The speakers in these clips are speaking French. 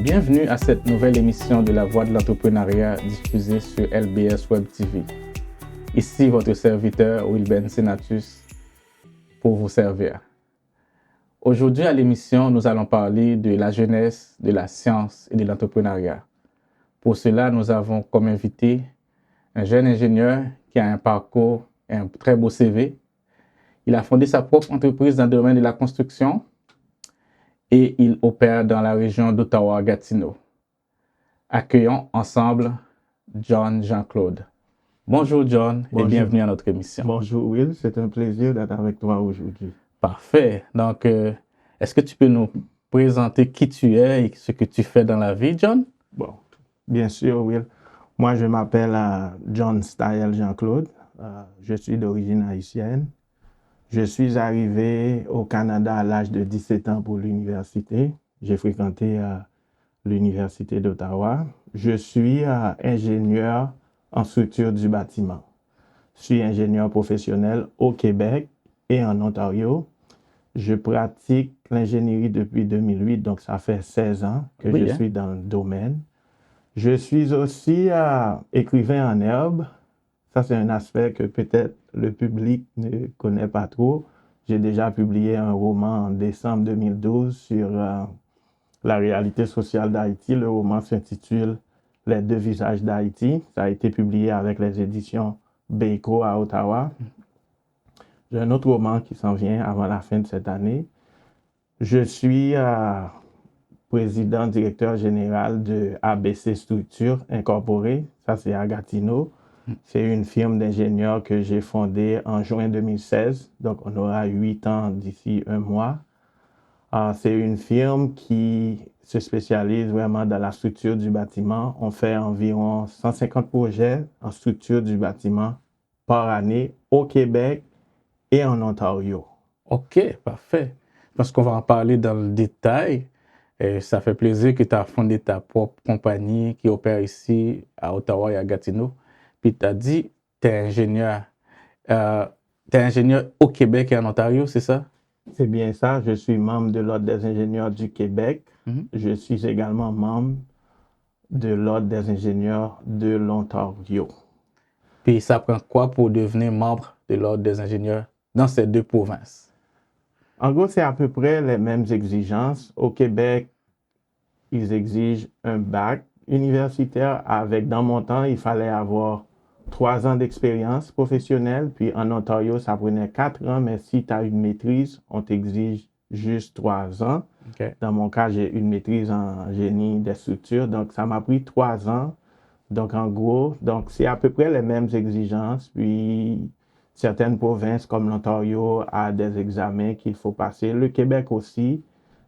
Bienvenue à cette nouvelle émission de La Voix de l'entrepreneuriat diffusée sur LBS Web TV. Ici votre serviteur Wilben Senatus pour vous servir. Aujourd'hui à l'émission, nous allons parler de la jeunesse, de la science et de l'entrepreneuriat. Pour cela, nous avons comme invité un jeune ingénieur qui a un parcours et un très beau CV. Il a fondé sa propre entreprise dans le domaine de la construction et il opère dans la région d'Ottawa-Gatineau. Accueillons ensemble John Jean-Claude. Bonjour John et bienvenue à notre émission. Bonjour Will, c'est un plaisir d'être avec toi aujourd'hui. Parfait. Donc, est-ce que tu peux nous présenter qui tu es et ce que tu fais dans la vie, John? Bon, bien sûr Will. Moi, je m'appelle John Style Jean-Claude. Je suis d'origine haïtienne. Je suis arrivé au Canada à l'âge de 17 ans pour l'université. J'ai fréquenté l'Université d'Ottawa. Je suis ingénieur en structure du bâtiment. Je suis ingénieur professionnel au Québec et en Ontario. Je pratique l'ingénierie depuis 2008, donc ça fait 16 ans que je suis dans le domaine. Je suis aussi écrivain en herbe. Ça, c'est un aspect que peut-être le public ne connaît pas trop. J'ai déjà publié un roman en décembre 2012 sur la réalité sociale d'Haïti. Le roman s'intitule « Les deux visages d'Haïti ». Ça a été publié avec les éditions Beko à Ottawa. J'ai un autre roman qui s'en vient avant la fin de cette année. Je suis président, directeur général de ABC Structure Incorporée. Ça, c'est à Gatineau. C'est une firme d'ingénieurs que j'ai fondée en juin 2016. Donc, on aura 8 ans d'ici un mois. C'est une firme qui se spécialise vraiment dans la structure du bâtiment. On fait environ 150 projets en structure du bâtiment par année au Québec et en Ontario. OK, parfait. Parce qu'on va en parler dans le détail. Et ça fait plaisir que tu as fondé ta propre compagnie qui opère ici à Ottawa et à Gatineau. Puis tu as dit, tu es ingénieur. Tu es ingénieur au Québec et en Ontario, c'est ça? C'est bien ça. Je suis membre de l'Ordre des ingénieurs du Québec. Je suis également membre de l'Ordre des ingénieurs de l'Ontario. Puis ça prend quoi pour devenir membre de l'Ordre des ingénieurs dans ces deux provinces? En gros, c'est à peu près les mêmes exigences. Au Québec, ils exigent un bac universitaire avec, dans mon temps, il fallait avoir 3 ans d'expérience professionnelle. Puis en Ontario, ça prenait 4 ans, mais si tu as une maîtrise, on t'exige juste 3 ans. Okay. Dans mon cas, j'ai une maîtrise en génie des structures, donc ça m'a pris 3 ans. Donc en gros, c'est à peu près les mêmes exigences. Puis certaines provinces comme l'Ontario ont des examens qu'il faut passer. Le Québec aussi.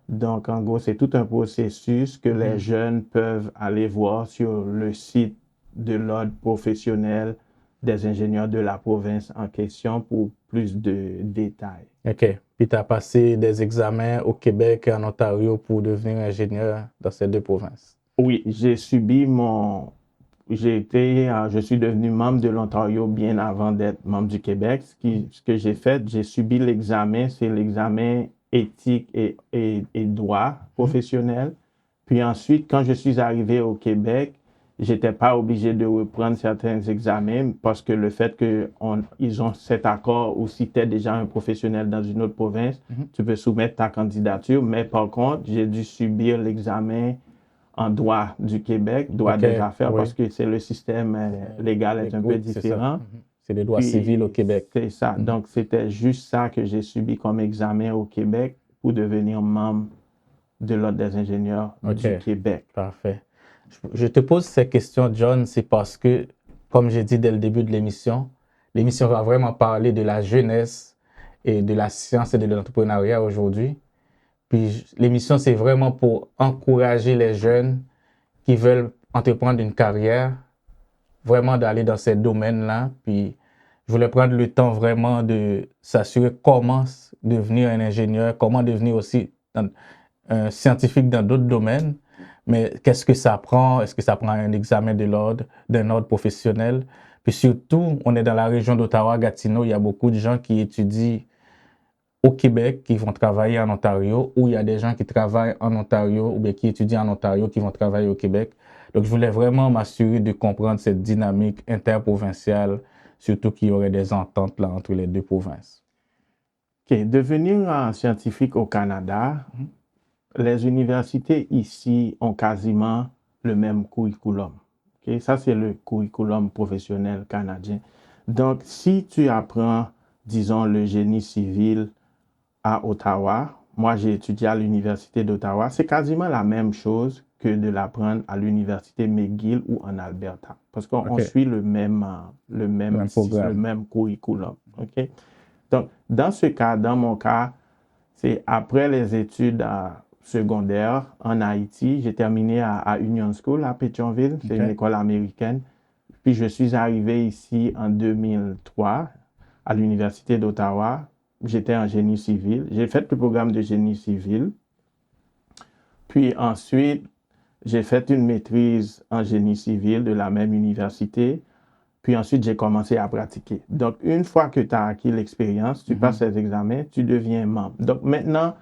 Donc en gros, c'est tout un processus que les jeunes peuvent aller voir sur le site de l'Ordre professionnel des ingénieurs de la province en question pour plus de détails. OK. Puis tu as passé des examens au Québec et en Ontario pour devenir ingénieur dans ces deux provinces? Oui, je suis devenu membre de l'Ontario bien avant d'être membre du Québec. Ce que j'ai fait, j'ai subi l'examen, c'est l'examen éthique et droit professionnel. Puis ensuite, quand je suis arrivé au Québec, j'étais pas obligé de reprendre certains examens parce que le fait qu'ils ont cet accord ou si tu es déjà un professionnel dans une autre province, tu peux soumettre ta candidature. Mais par contre, j'ai dû subir l'examen en droit du Québec, droit des affaires, parce que c'est le système légal est un peu différent. C'est le droit civil au Québec. C'est ça. Donc, c'était juste ça que j'ai subi comme examen au Québec pour devenir membre de l'Ordre des ingénieurs du Québec. Parfait. Je te pose ces questions, John, c'est parce que, comme j'ai dit dès le début de l'émission va vraiment parler de la jeunesse et de la science et de l'entrepreneuriat aujourd'hui. Puis l'émission, c'est vraiment pour encourager les jeunes qui veulent entreprendre une carrière, vraiment d'aller dans ces domaines-là. Puis je voulais prendre le temps vraiment de s'assurer comment devenir un ingénieur, comment devenir aussi un scientifique dans d'autres domaines. Mais qu'est-ce que ça prend? Est-ce que ça prend un examen de l'ordre, d'un ordre professionnel? Puis surtout, on est dans la région d'Ottawa-Gatineau, il y a beaucoup de gens qui étudient au Québec qui vont travailler en Ontario, ou il y a des gens qui travaillent en Ontario ou bien qui étudient en Ontario qui vont travailler au Québec. Donc, je voulais vraiment m'assurer de comprendre cette dynamique interprovinciale, surtout qu'il y aurait des ententes là entre les deux provinces. OK. Devenir un scientifique au Canada, les universités ici ont quasiment le même curriculum. Okay? Ça, c'est le curriculum professionnel canadien. Donc, si tu apprends, disons, le génie civil à Ottawa, moi j'ai étudié à l'Université d'Ottawa, c'est quasiment la même chose que de l'apprendre à l'Université McGill ou en Alberta. Parce qu'on suit le même programme. le même curriculum. Okay? Donc, dans ce cas, dans mon cas, c'est après les études secondaires en Haïti, j'ai terminé à Union School à Pétionville, c'est une école américaine. Puis je suis arrivé ici en 2003 à l'Université d'Ottawa. J'étais en génie civil. J'ai fait le programme de génie civil. Puis ensuite, j'ai fait une maîtrise en génie civil de la même université. Puis ensuite, j'ai commencé à pratiquer. Donc, une fois que tu as acquis l'expérience, tu passes les examens, tu deviens membre. Donc, maintenant,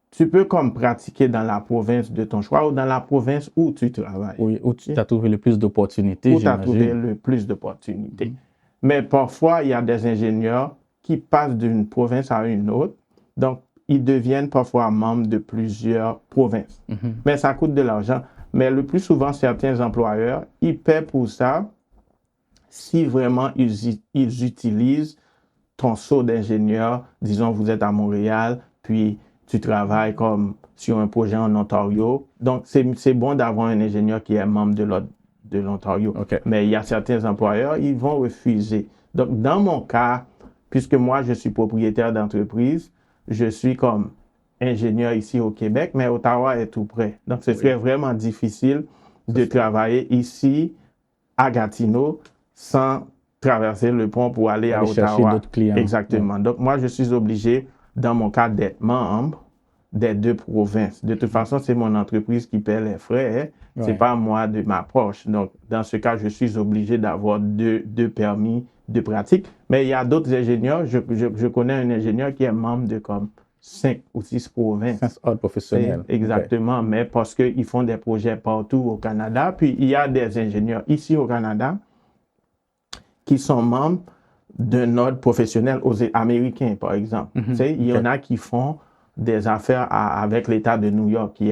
tu peux comme pratiquer dans la province de ton choix ou dans la province où tu travailles. Oui, où tu as trouvé le plus d'opportunités, Où tu as trouvé le plus d'opportunités. Mais parfois, il y a des ingénieurs qui passent d'une province à une autre. Donc, ils deviennent parfois membres de plusieurs provinces. Mais ça coûte de l'argent. Mais le plus souvent, certains employeurs, ils paient pour ça si vraiment ils utilisent ton saut d'ingénieur. Disons, vous êtes à Montréal, puis tu travailles comme sur un projet en Ontario. Donc, c'est bon d'avoir un ingénieur qui est membre de l'Ontario. Okay. Mais il y a certains employeurs, ils vont refuser. Donc, dans mon cas, puisque moi, je suis propriétaire d'entreprise, je suis comme ingénieur ici au Québec, mais Ottawa est tout près. Donc, ce serait vraiment difficile de travailler ici à Gatineau sans traverser le pont pour aller à Ottawa. Chercher d'autres clients. Exactement. Donc, moi, je suis obligé, dans mon cas, d'être membre des deux provinces. De toute façon, c'est mon entreprise qui paie les frais. Hein. C'est pas moi de ma poche. Donc, dans ce cas, je suis obligé d'avoir deux permis de pratique. Mais il y a d'autres ingénieurs. Je connais un ingénieur qui est membre de comme 5 ou 6 provinces. 5 ordres professionnels. Exactement. Mais parce qu'ils font des projets partout au Canada. Puis, il y a des ingénieurs ici au Canada qui sont membres d'un ordre professionnel aux Américains, par exemple. Il y en a qui font des affaires avec l'État de New York, qui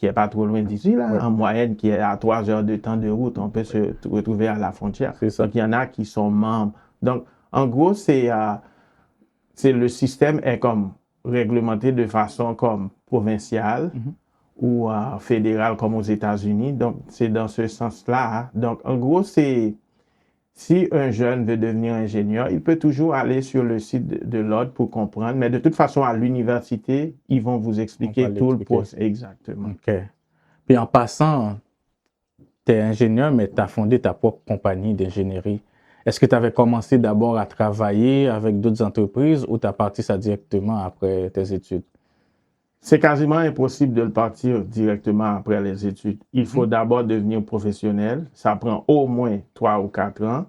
est pas trop loin d'ici, là, en moyenne, qui est à 3 heures de temps de route. On peut se retrouver à la frontière. Donc, il y en a qui sont membres. Donc, en gros, le système est comme réglementé de façon comme provinciale ou fédérale, comme aux États-Unis. Donc, c'est dans ce sens-là. Hein. Donc, en gros, si un jeune veut devenir ingénieur, il peut toujours aller sur le site de l'ordre pour comprendre. Mais de toute façon, à l'université, ils vont vous expliquer tout le processus. Exactement. OK. Puis en passant, tu es ingénieur, mais tu as fondé ta propre compagnie d'ingénierie. Est-ce que tu avais commencé d'abord à travailler avec d'autres entreprises ou tu as parti ça directement après tes études? C'est quasiment impossible de le partir directement après les études. Il faut d'abord devenir professionnel. Ça prend au moins 3 ou 4 ans.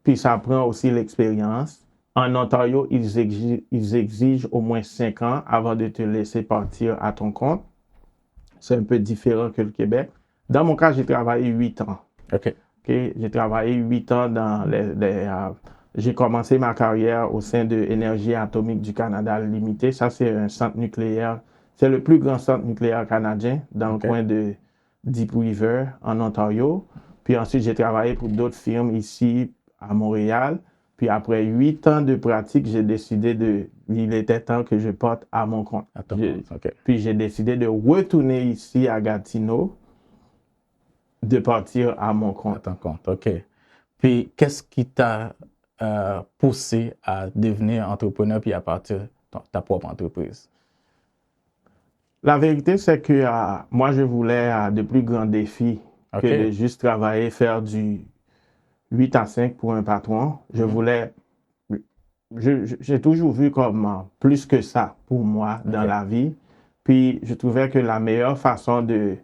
Puis ça prend aussi l'expérience. En Ontario, ils exigent au moins 5 ans avant de te laisser partir à ton compte. C'est un peu différent que le Québec. Dans mon cas, j'ai travaillé 8 ans. J'ai travaillé 8 ans dans j'ai commencé ma carrière au sein de Énergie atomique du Canada Limited. Ça, c'est un centre nucléaire. C'est le plus grand centre nucléaire canadien dans le coin de Deep River, en Ontario. Puis ensuite, j'ai travaillé pour d'autres firmes ici à Montréal. Puis après 8 ans de pratique, j'ai décidé il était temps que je parte à mon compte. Puis j'ai décidé de retourner ici à Gatineau, de partir à mon compte. À ton compte, OK. Puis qu'est-ce qui t'a poussé à devenir entrepreneur puis à partir ta propre entreprise? La vérité, c'est que moi, je voulais de plus grands défis que de juste travailler, faire du 8 à 5 pour un patron. Je voulais... J'ai toujours vu comme plus que ça pour moi dans la vie. Puis, je trouvais que la meilleure façon de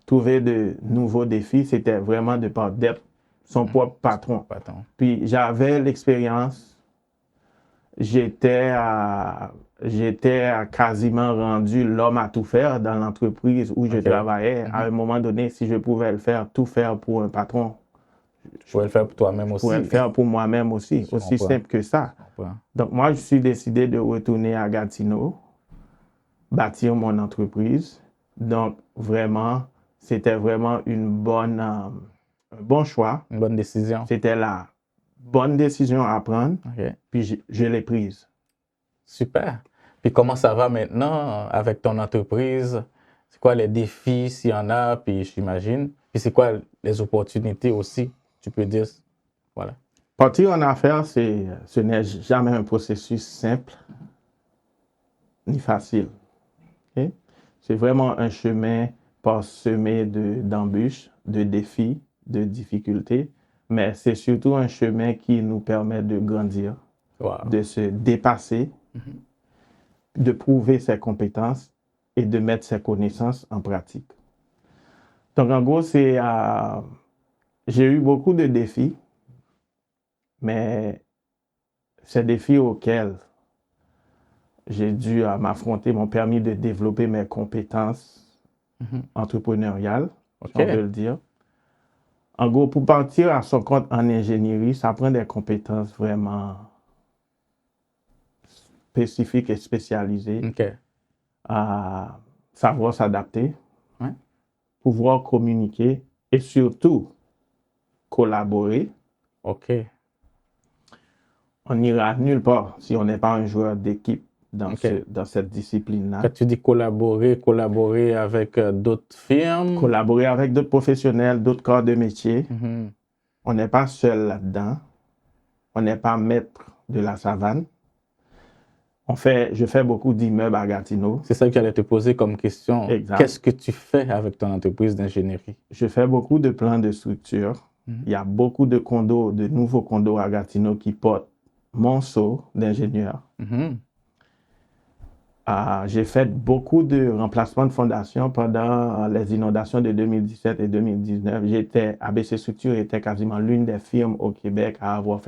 trouver de nouveaux défis, c'était vraiment d'être son propre patron. Puis, j'avais l'expérience j'étais quasiment rendu l'homme à tout faire dans l'entreprise où je travaillais. À un moment donné, si je pouvais tout faire pour un patron, Tu pourrais le faire pour toi-même je aussi. pourrais le faire pour moi-même aussi, Je aussi comprends. simple que ça. Je comprends. Donc, moi, je suis décidé de retourner à Gatineau, bâtir mon entreprise. Donc, vraiment, c'était vraiment un bon choix. Une bonne décision. C'était la bonne décision à prendre, OK. puis je l'ai prise. Super. Puis comment ça va maintenant avec ton entreprise? C'est quoi les défis, s'il y en a, puis j'imagine. Puis c'est quoi les opportunités aussi, tu peux dire. Voilà. Partir en affaires, ce n'est jamais un processus simple ni facile. Okay? C'est vraiment un chemin parsemé d'embûches, de défis, de difficultés, mais c'est surtout un chemin qui nous permet de grandir, Wow. de se dépasser, de prouver ses compétences et de mettre ses connaissances en pratique. Donc, en gros, j'ai eu beaucoup de défis, mais ces défis auxquels j'ai dû m'affronter m'ont permis de développer mes compétences entrepreneuriales, OK. si on veut le dire. En gros, pour partir à son compte en ingénierie, ça prend des compétences vraiment spécifiques et spécialisées. OK. À savoir s'adapter, Ouais. pouvoir communiquer et surtout collaborer. OK. On n'ira nulle part si on n'est pas un joueur d'équipe dans, OK. dans cette discipline-là. Quand tu dis collaborer avec d'autres firmes. Collaborer avec d'autres professionnels, d'autres corps de métier. Mhm. On n'est pas seul là-dedans. On n'est pas maître de la savane. Je fais beaucoup d'immeubles à Gatineau. C'est ça que j'allais te poser comme question. Exact. Qu'est-ce que tu fais avec ton entreprise d'ingénierie? Je fais beaucoup de plans de structure. Il y a beaucoup de condos, de nouveaux condos à Gatineau qui portent mon sceau d'ingénieur. Mhm. J'ai fait beaucoup de remplacements de fondations pendant les inondations de 2017 et 2019. ABC Structure était quasiment l'une des firmes au Québec à avoir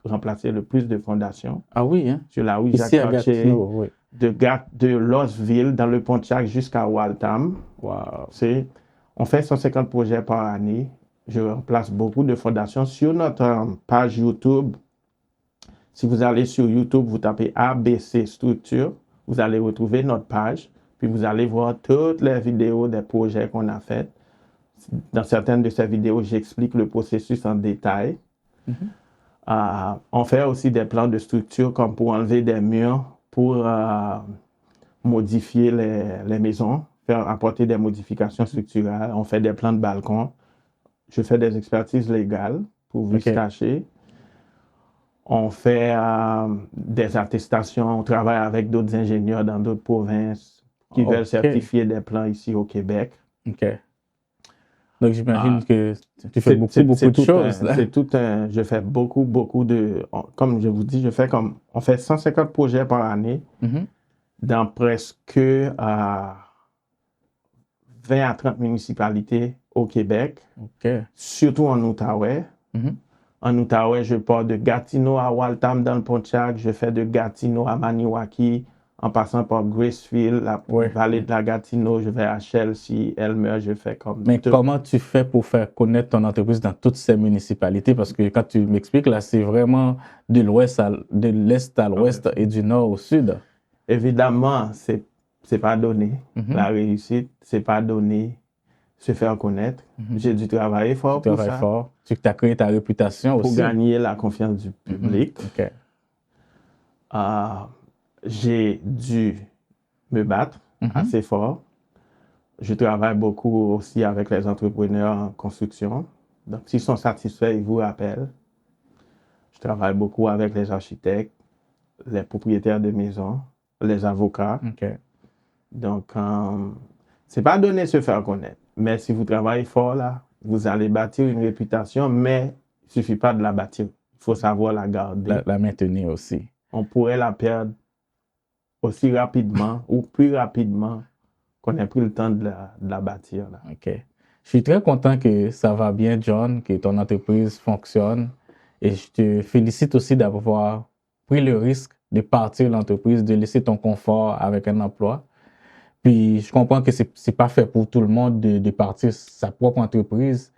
remplacé le plus de fondations. Ah oui, hein? Sur la rue Ici à Jacques-Cartier, Gatineau, oui. de Losville, dans le Pontiac jusqu'à Waltham. Wow. On fait 150 projets par année. Je remplace beaucoup de fondations. Sur notre page YouTube, si vous allez sur YouTube, vous tapez ABC Structure, vous allez retrouver notre page, puis vous allez voir toutes les vidéos des projets qu'on a faits. Dans certaines de ces vidéos, j'explique le processus en détail. On fait aussi des plans de structure comme pour enlever des murs, pour modifier les maisons, apporter des modifications structurelles. On fait des plans de balcon. Je fais des expertises légales pour vice caché. On fait des attestations. On travaille avec d'autres ingénieurs dans d'autres provinces qui veulent certifier des plans ici au Québec. OK. Donc, j'imagine que tu fais beaucoup de choses. Je fais beaucoup de... Comme je vous dis, on fait 150 projets par année dans presque 20 à 30 municipalités au Québec, surtout en Outaouais. En Outaouais, je pars de Gatineau à Waltham dans le Pontiac, je fais de Gatineau à Maniwaki, en passant par Gracefield, la vallée de la Gatineau, je vais à Chelsea, Elmer, je fais comme... Mais comment tu fais pour faire connaître ton entreprise dans toutes ces municipalités? Parce que quand tu m'expliques, là, c'est vraiment de l'est à l'ouest et du nord au sud. Évidemment, c'est pas donné. La réussite, c'est pas donné. Se faire connaître. J'ai dû travailler fort pour ça. Tu as créé ta réputation aussi. Pour gagner la confiance du public. J'ai dû me battre assez fort. Je travaille beaucoup aussi avec les entrepreneurs en construction. Donc, s'ils sont satisfaits, ils vous rappellent. Je travaille beaucoup avec les architectes, les propriétaires de maisons, les avocats. Donc, c'est pas donné de se faire connaître. Mais si vous travaillez fort, là, vous allez bâtir une réputation, mais il ne suffit pas de la bâtir. Il faut savoir la garder. La maintenir aussi. On pourrait la perdre aussi rapidement ou plus rapidement qu'on ait pris le temps de la bâtir. Là. OK. Je suis très content que ça va bien, John, que ton entreprise fonctionne. Et je te félicite aussi d'avoir pris le risque de partir de l'entreprise, de laisser ton confort avec un emploi. Puis je comprends que c'est pas fait pour tout le monde de partir sa propre entreprise,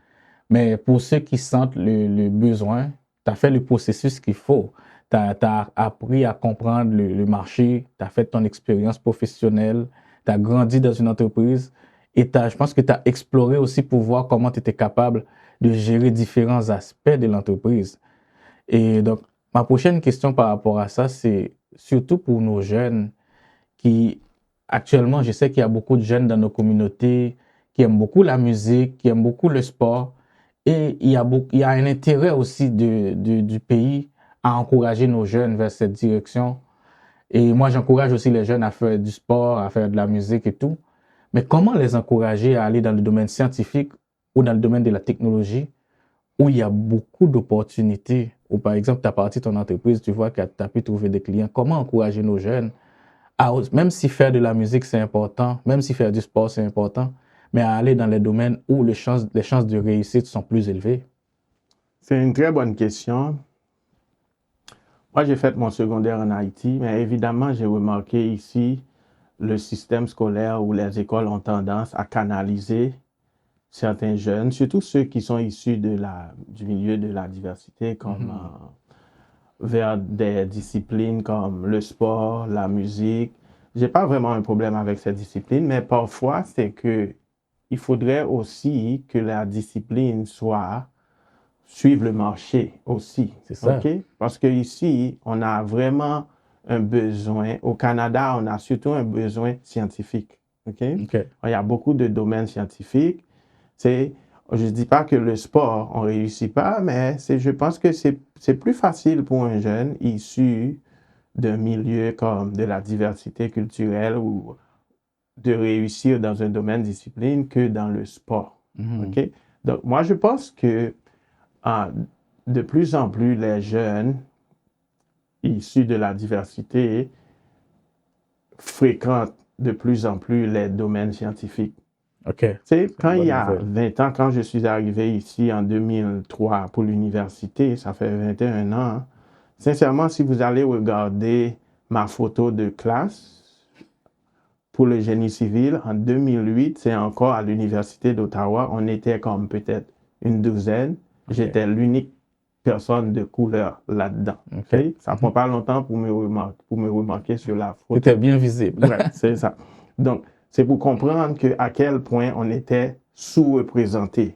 mais pour ceux qui sentent le besoin, tu as fait le processus qu'il faut. Tu as appris à comprendre le marché, tu as fait ton expérience professionnelle, tu as grandi dans une entreprise et je pense que tu as exploré aussi pour voir comment tu étais capable de gérer différents aspects de l'entreprise. Et donc, ma prochaine question par rapport à ça, c'est surtout pour nos jeunes qui, actuellement, je sais qu'il y a beaucoup de jeunes dans nos communautés qui aiment beaucoup la musique, qui aiment beaucoup le sport. Et il y a un intérêt aussi du pays à encourager nos jeunes vers cette direction. Et moi, j'encourage aussi les jeunes à faire du sport, à faire de la musique et tout. Mais comment les encourager à aller dans le domaine scientifique ou dans le domaine de la technologie où il y a beaucoup d'opportunités? Ou par exemple, tu as parti ton entreprise, tu vois que tu as pu trouver des clients. Comment encourager nos jeunes même si faire de la musique c'est important, même si faire du sport c'est important, mais à aller dans les domaines où les chances de réussite sont plus élevées? C'est une très bonne question. Moi, j'ai fait mon secondaire en Haïti, mais évidemment, j'ai remarqué ici le système scolaire où les écoles ont tendance à canaliser certains jeunes, surtout ceux qui sont issus du milieu de la diversité, comme vers des disciplines comme le sport, la musique. J'ai pas vraiment un problème avec ces disciplines, mais parfois, c'est que il faudrait aussi que la discipline suive le marché aussi. C'est ça. OK? Parce que ici, on a vraiment un besoin. Au Canada, on a surtout un besoin scientifique. OK? OK. Il y a beaucoup de domaines scientifiques. Je ne dis pas que le sport, on ne réussit pas, mais je pense que c'est plus facile pour un jeune issu d'un milieu comme de la diversité culturelle ou de réussir dans un domaine discipline que dans le sport. OK? Donc, moi, je pense que de plus en plus, les jeunes issus de la diversité fréquentent de plus en plus les domaines scientifiques. OK. Tu sais, quand il y a nouvelle. 20 ans, quand je suis arrivé ici en 2003 pour l'université, ça fait 21 ans, hein. Sincèrement, si vous allez regarder ma photo de classe pour le génie civil, en 2008, c'est encore à l'université d'Ottawa, on était comme peut-être une douzaine. OK. J'étais l'unique personne de couleur là-dedans. OK. Okay? Ça prend pas longtemps pour me remarquer sur la photo. C'était bien visible. Ouais, c'est ça. Donc, c'est pour comprendre à quel point on était sous-représenté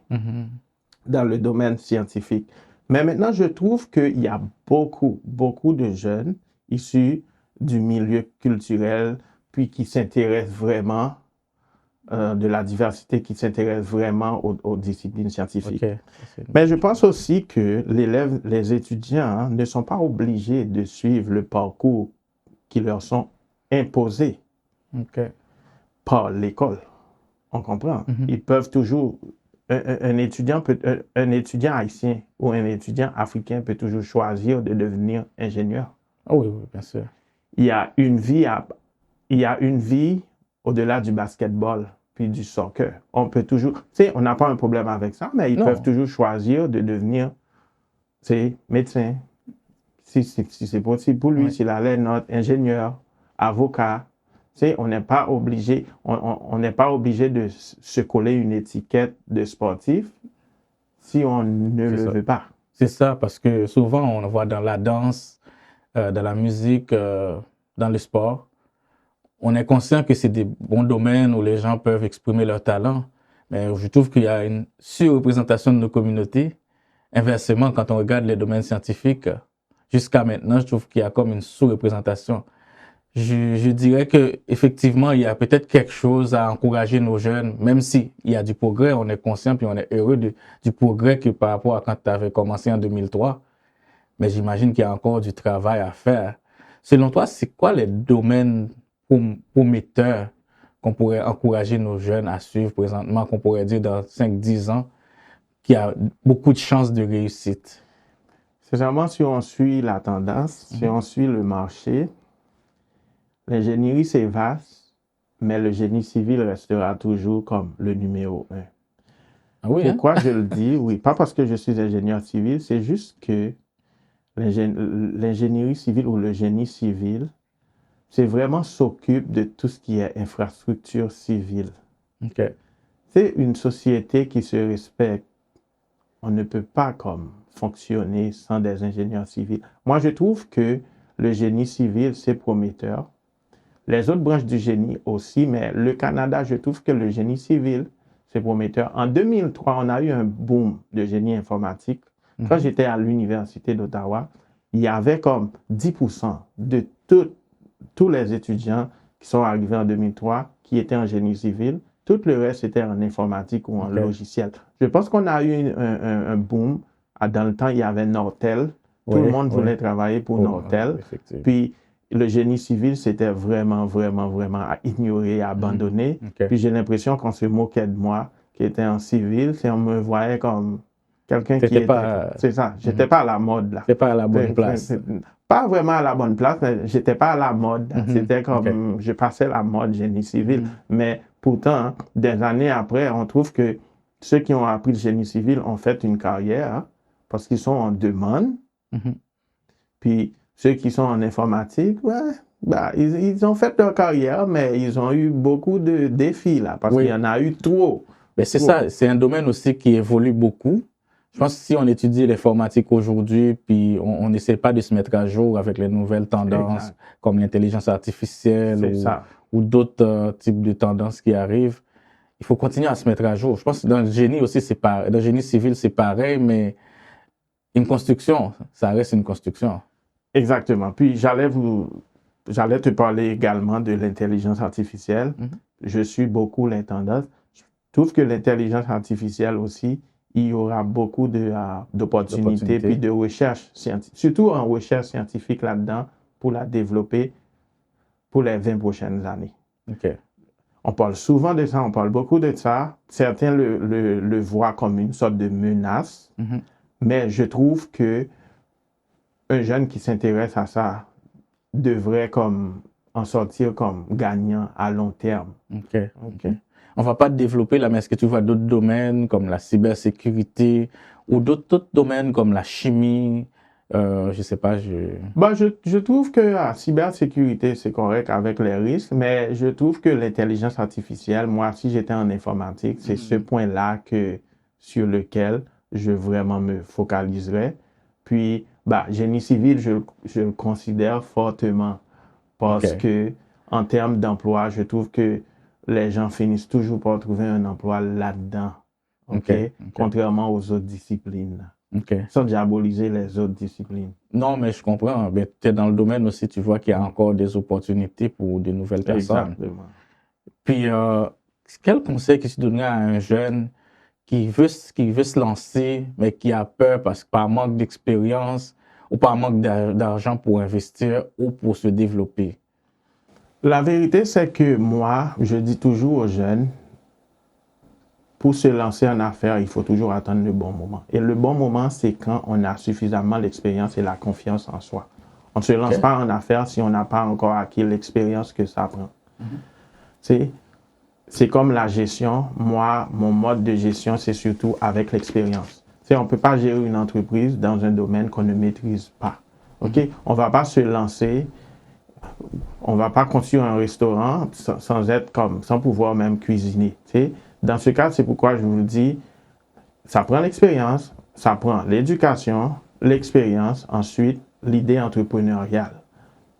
dans le domaine scientifique. Mais maintenant, je trouve qu'il y a beaucoup, beaucoup de jeunes issus du milieu culturel, puis qui s'intéressent vraiment de la diversité, qui s'intéressent vraiment aux disciplines scientifiques. OK. Mais je pense aussi que les étudiants ne sont pas obligés de suivre le parcours qui leur sont imposés OK. par l'école. On comprend. Ils peuvent toujours... Un étudiant haïtien ou un étudiant africain peut toujours choisir de devenir ingénieur. Ah oui, oui, bien sûr. Il y a une vie au-delà du basketball puis du soccer. On peut toujours... Tu sais, on n'a pas un problème avec ça, mais ils peuvent toujours choisir de devenir, tu sais, médecin. Si c'est possible pour lui, s'il allait notre ingénieur, avocat. Tu sais, on n'est pas obligé de se coller une étiquette de sportif si on ne le veut pas. C'est ça, parce que souvent, on voit dans la danse, dans la musique, dans le sport, on est conscient que c'est des bons domaines où les gens peuvent exprimer leur talent, mais je trouve qu'il y a une surreprésentation de nos communautés. Inversement, quand on regarde les domaines scientifiques, jusqu'à maintenant, je trouve qu'il y a comme une sous-représentation. Je dirais que effectivement, il y a peut-être quelque chose à encourager nos jeunes, même s'il y a du progrès, on est conscient puis on est heureux du progrès que par rapport à quand tu avais commencé en 2003. Mais j'imagine qu'il y a encore du travail à faire. Selon toi, c'est quoi les domaines prometteurs qu'on pourrait encourager nos jeunes à suivre présentement, qu'on pourrait dire dans 5-10 ans, qui a beaucoup de chances de réussite? Sincèrement, si on suit la tendance, si on suit le marché, l'ingénierie, c'est vaste, mais le génie civil restera toujours comme le numéro 1. Ah oui, Pourquoi je le dis? Oui, pas parce que je suis ingénieur civil, c'est juste que l'ingénierie civile ou le génie civil, c'est vraiment s'occupe de tout ce qui est infrastructure civile. OK. C'est une société qui se respecte. On ne peut pas comme fonctionner sans des ingénieurs civils. Moi, je trouve que le génie civil, c'est prometteur. Les autres branches du génie aussi, mais le Canada, je trouve que le génie civil, c'est prometteur. En 2003, on a eu un boom de génie informatique. Quand j'étais à l'Université d'Ottawa, il y avait comme 10% de tous les étudiants qui sont arrivés en 2003 qui étaient en génie civil. Tout le reste était en informatique ou en logiciel. Je pense qu'on a eu un boom. Dans le temps, il y avait Nortel. Tout le monde voulait travailler pour Nortel. Puis, le génie civil, c'était vraiment, vraiment, vraiment à ignorer, à abandonner. Puis, j'ai l'impression qu'on se moquait de moi, qui était en civil. On me voyait comme quelqu'un qui était... C'est ça, j'étais pas à la mode, là. T'étais pas à la bonne place. Pas vraiment à la bonne place, mais j'étais pas à la mode. C'était comme... Je passais la mode génie civil. Mais pourtant, des années après, on trouve que ceux qui ont appris le génie civil ont fait une carrière parce qu'ils sont en demande. Puis ceux qui sont en informatique, ils ont fait leur carrière, mais ils ont eu beaucoup de défis là, parce qu'il y en a eu trop. Mais c'est ça, c'est un domaine aussi qui évolue beaucoup. Je pense que si on étudie l'informatique aujourd'hui, puis on n'essaie pas de se mettre à jour avec les nouvelles tendances comme l'intelligence artificielle ou d'autres types de tendances qui arrivent, il faut continuer à se mettre à jour. Je pense que dans le génie aussi, c'est pareil. Dans le génie civil, c'est pareil, mais une construction, ça reste une construction. Exactement. Puis j'allais te parler également de l'intelligence artificielle. Je suis beaucoup les tendances. Je trouve que l'intelligence artificielle aussi, il y aura beaucoup d'opportunités puis de recherche scientifique, surtout en recherche scientifique là-dedans pour la développer pour les 20 prochaines années. On parle souvent de ça, on parle beaucoup de ça. Certains le voient comme une sorte de menace, mais je trouve que un jeune qui s'intéresse à ça devrait comme en sortir comme gagnant à long terme. On va pas développer là, mais est-ce que tu vois d'autres domaines comme la cybersécurité ou d'autres domaines comme la chimie? Je sais pas. Je trouve que la cybersécurité, c'est correct avec les risques, mais je trouve que l'intelligence artificielle, moi, si j'étais en informatique, c'est ce point-là sur lequel je vraiment me focaliserais. Puis, génie civil, je le considère fortement parce que en termes d'emploi, je trouve que les gens finissent toujours par trouver un emploi là-dedans, contrairement aux autres disciplines. Sans diaboliser les autres disciplines. Non, mais je comprends. Tu es dans le domaine aussi, tu vois qu'il y a encore des opportunités pour de nouvelles personnes. Exactement. Puis, quel conseil que tu donnerais à un jeune qui veut se lancer, mais qui a peur par manque d'expérience ou par manque d'argent pour investir ou pour se développer? La vérité, c'est que moi, je dis toujours aux jeunes, pour se lancer en affaires, il faut toujours attendre le bon moment. Et le bon moment, c'est quand on a suffisamment l'expérience et la confiance en soi. On ne se lance pas en affaires si on n'a pas encore acquis l'expérience que ça prend. C'est comme la gestion. Moi, mon mode de gestion, c'est surtout avec l'expérience. On ne peut pas gérer une entreprise dans un domaine qu'on ne maîtrise pas. On ne va pas se lancer, on ne va pas construire un restaurant sans pouvoir même cuisiner. Dans ce cas, c'est pourquoi je vous dis, ça prend l'expérience, ça prend l'éducation, l'expérience, ensuite l'idée entrepreneuriale.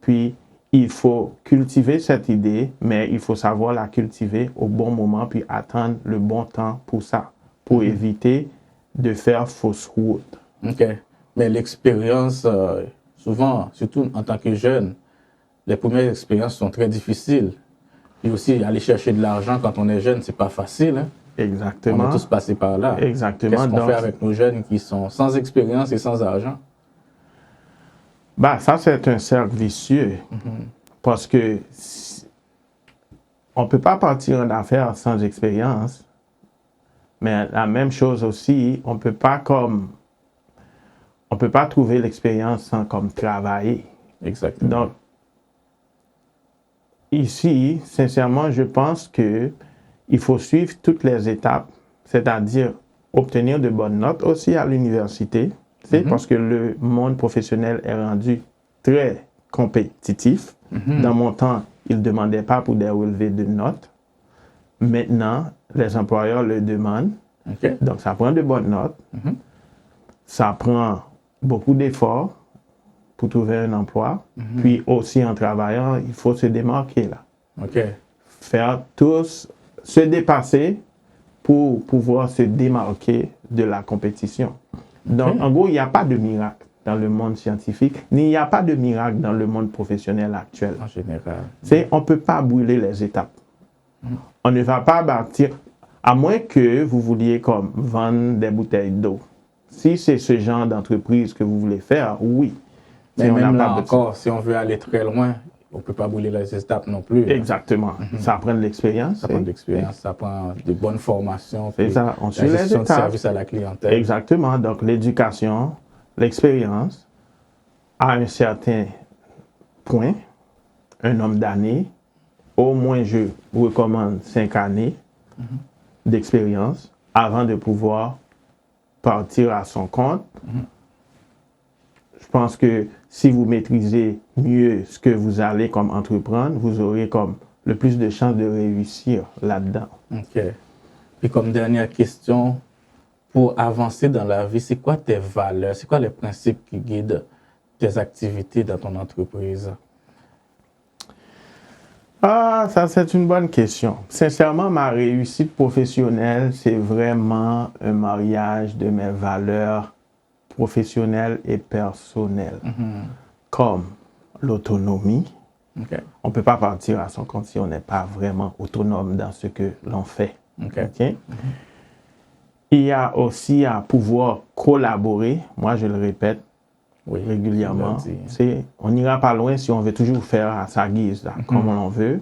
Puis, il faut cultiver cette idée, mais il faut savoir la cultiver au bon moment, puis attendre le bon temps pour ça, pour éviter de faire fausse route. Mais l'expérience, souvent, surtout en tant que jeune, les premières expériences sont très difficiles. Puis aussi, aller chercher de l'argent quand on est jeune, c'est pas facile. Exactement. On est tous passés par là. Exactement. Qu'est-ce qu'on fait avec nos jeunes qui sont sans expérience et sans argent? Ça, c'est un cercle vicieux. Parce que on ne peut pas partir en affaires sans expérience. Mais la même chose aussi, on ne peut pas trouver l'expérience sans comme travailler. Exactement. Donc, ici, sincèrement, je pense qu'il faut suivre toutes les étapes, c'est-à-dire obtenir de bonnes notes aussi à l'université. C'est parce que le monde professionnel est rendu très compétitif. Dans mon temps, ils ne demandaient pas pour des relevés de notes. Maintenant, les employeurs le demandent. OK. Donc, ça prend de bonnes notes. Ça prend beaucoup d'efforts pour trouver un emploi. Puis aussi, en travaillant, il faut se démarquer là. OK. Faire tous se dépasser pour pouvoir se démarquer de la compétition. Donc, en gros, il n'y a pas de miracle dans le monde scientifique, ni il n'y a pas de miracle dans le monde professionnel actuel. En général. On ne peut pas brûler les étapes. On ne va pas bâtir, à moins que vous vouliez comme vendre des bouteilles d'eau. Si c'est ce genre d'entreprise que vous voulez faire, oui. Mais on même n'a là pas encore, si on veut aller très loin, on ne peut pas brûler les étapes non plus. Exactement. Ça prend de l'expérience. Ça prend de l'expérience, ça prend de bonnes formations. C'est ça. On suit la les gestion de étapes. service à la clientèle. Exactement. Donc, l'éducation, l'expérience, à un certain point, un nombre d'années, au moins je recommande 5 années d'expérience avant de pouvoir partir à son compte. Je pense que si vous maîtrisez mieux ce que vous allez comme entreprendre, vous aurez comme le plus de chances de réussir là-dedans. OK. Puis comme dernière question, pour avancer dans la vie, c'est quoi tes valeurs? C'est quoi les principes qui guident tes activités dans ton entreprise? Ah, ça c'est une bonne question. Sincèrement, ma réussite professionnelle, c'est vraiment un mariage de mes valeurs professionnelles et personnelles, comme l'autonomie. OK. On ne peut pas partir à son compte si on n'est pas vraiment autonome dans ce que l'on fait. OK. OK? Il y a aussi à pouvoir collaborer. Moi, je le répète Oui, régulièrement. tu l'as dit. On n'ira pas loin si on veut toujours faire à sa guise, là, comme on veut.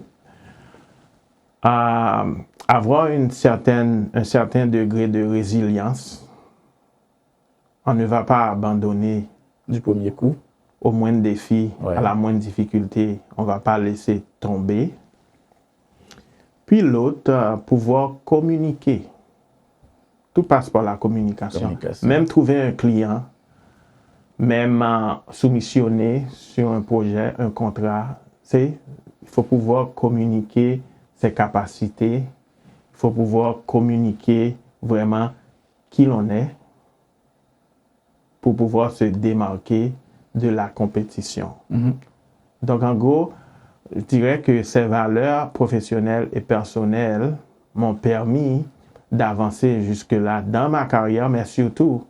Avoir un certain degré de résilience. On ne va pas abandonner Du premier coup. au moindre défi, Ouais. à la moindre difficulté. On ne va pas laisser tomber. Puis l'autre, pouvoir communiquer. Tout passe par la communication. Même trouver un client, même soumissionner sur un projet, un contrat, il faut pouvoir communiquer ses capacités, il faut pouvoir communiquer vraiment qui l'on est pour pouvoir se démarquer de la compétition. Donc en gros, je dirais que ces valeurs professionnelles et personnelles m'ont permis d'avancer jusque-là dans ma carrière, mais surtout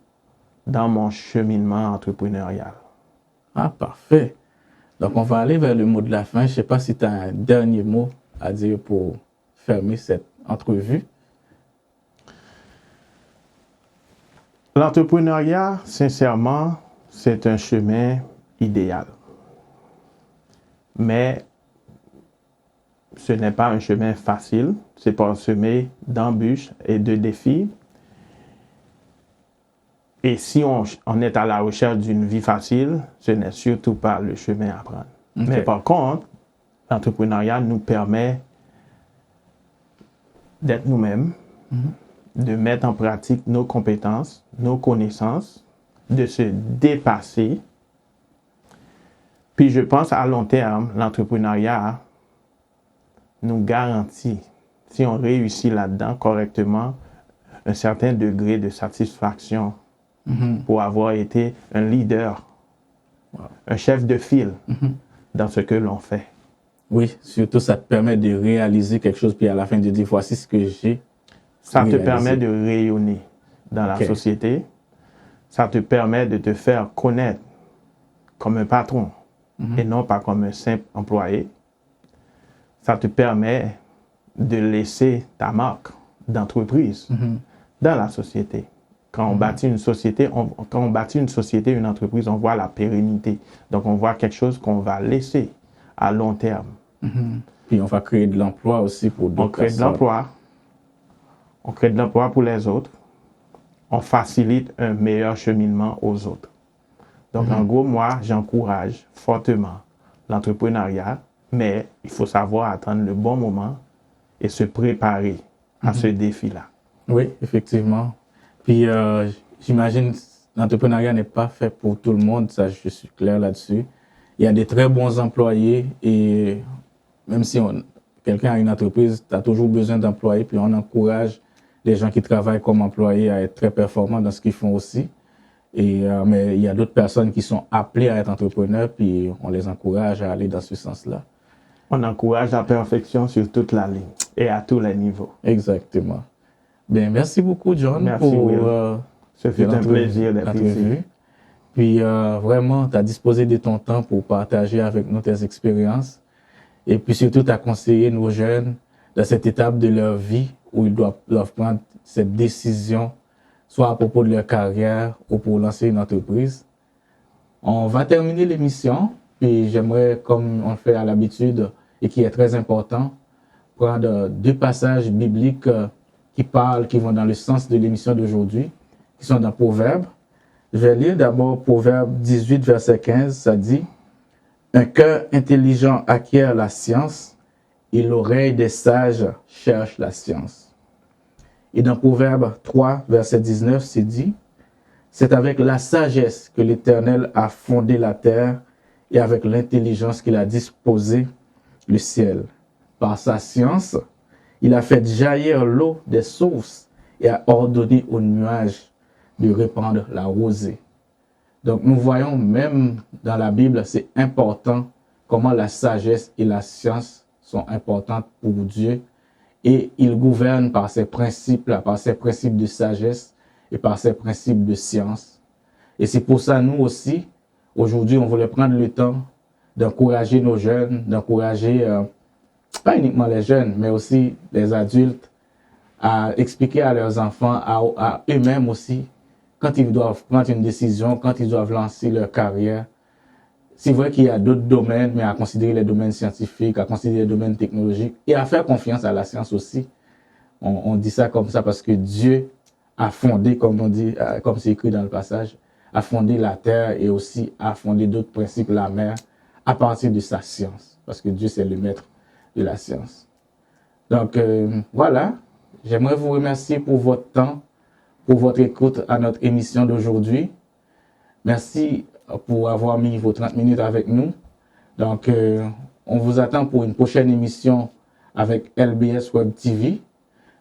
dans mon cheminement entrepreneurial. Ah, parfait. Donc, on va aller vers le mot de la fin. Je ne sais pas si tu as un dernier mot à dire pour fermer cette entrevue. L'entrepreneuriat, sincèrement, c'est un chemin idéal. Mais ce n'est pas un chemin facile. C'est parsemé d'embûches et de défis. Et si on est à la recherche d'une vie facile, ce n'est surtout pas le chemin à prendre. Okay. Mais par contre, l'entrepreneuriat nous permet d'être nous-mêmes, de mettre en pratique nos compétences, nos connaissances, de se dépasser. Puis je pense à long terme, l'entrepreneuriat nous garantit, si on réussit là-dedans correctement, un certain degré de satisfaction pour avoir été un leader, un chef de file dans ce que l'on fait. Oui, surtout ça te permet de réaliser quelque chose, puis à la fin de dire, voici ce que j'ai. Ça te permet de rayonner dans la société. Ça te permet de te faire connaître comme un patron et non pas comme un simple employé. Ça te permet de laisser ta marque d'entreprise dans la société. Quand on bâtit une société, une entreprise, on voit la pérennité. Donc, on voit quelque chose qu'on va laisser à long terme. Puis, on va créer de l'emploi aussi pour d'autres personnes. On crée de l'emploi. On crée de l'emploi pour les autres. On facilite un meilleur cheminement aux autres. Donc, en gros, moi, j'encourage fortement l'entrepreneuriat, mais il faut savoir attendre le bon moment et se préparer à ce défi-là. Oui, effectivement. Puis, j'imagine, l'entrepreneuriat n'est pas fait pour tout le monde, ça je suis clair là-dessus. Il y a des très bons employés et même si quelqu'un a une entreprise, tu as toujours besoin d'employés, puis on encourage les gens qui travaillent comme employés à être très performants dans ce qu'ils font aussi. Mais il y a d'autres personnes qui sont appelées à être entrepreneurs, puis on les encourage à aller dans ce sens-là. On encourage la perfection sur toute la ligne et à tous les niveaux. Exactement. Bien, merci beaucoup, John, merci, pour ce fut un plaisir d'être ici. Puis vraiment, tu as disposé de ton temps pour partager avec nous tes expériences. Et puis surtout, tu as conseillé nos jeunes dans cette étape de leur vie où ils doivent prendre cette décision, soit à propos de leur carrière ou pour lancer une entreprise. On va terminer l'émission. Puis j'aimerais, comme on le fait à l'habitude et qui est très important, prendre 2 passages bibliques qui vont dans le sens de l'émission d'aujourd'hui, qui sont dans Proverbes. Je vais lire d'abord Proverbe 18, verset 15, ça dit « Un cœur intelligent acquiert la science et l'oreille des sages cherche la science. » Et dans Proverbe 3, verset 19, c'est dit « C'est avec la sagesse que l'Éternel a fondé la terre et avec l'intelligence qu'il a disposé le ciel. Par sa science, il a fait jaillir l'eau des sources et a ordonné aux nuages de répandre la rosée. » Donc nous voyons même dans la Bible, c'est important comment la sagesse et la science sont importantes pour Dieu et il gouverne par ses principes de sagesse et par ses principes de science. Et c'est pour ça nous aussi, aujourd'hui, on voulait prendre le temps d'encourager nos jeunes, d'encourager pas uniquement les jeunes, mais aussi les adultes à expliquer à leurs enfants, à eux-mêmes aussi, quand ils doivent prendre une décision, quand ils doivent lancer leur carrière. C'est vrai qu'il y a d'autres domaines, mais à considérer les domaines scientifiques, à considérer les domaines technologiques et à faire confiance à la science aussi. On dit ça comme ça parce que Dieu a fondé, comme on dit, comme c'est écrit dans le passage, a fondé la terre et aussi a fondé d'autres principes, la mer, à partir de sa science. Parce que Dieu, c'est le maître de la science. Donc, voilà. J'aimerais vous remercier pour votre temps, pour votre écoute à notre émission d'aujourd'hui. Merci pour avoir mis vos 30 minutes avec nous. Donc, on vous attend pour une prochaine émission avec LBS Web TV.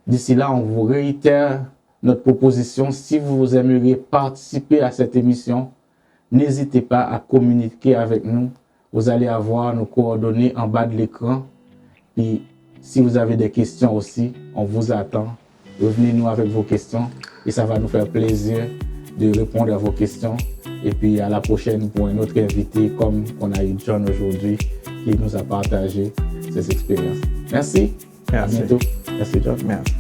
D'ici là, on vous réitère notre proposition. Si vous aimeriez participer à cette émission, n'hésitez pas à communiquer avec nous. Vous allez avoir nos coordonnées en bas de l'écran. Et si vous avez des questions aussi, on vous attend. Revenez-nous avec vos questions et ça va nous faire plaisir de répondre à vos questions. Et puis à la prochaine pour un autre invité comme on a eu John aujourd'hui qui nous a partagé ses expériences. Merci. À bientôt. Merci John. Merci.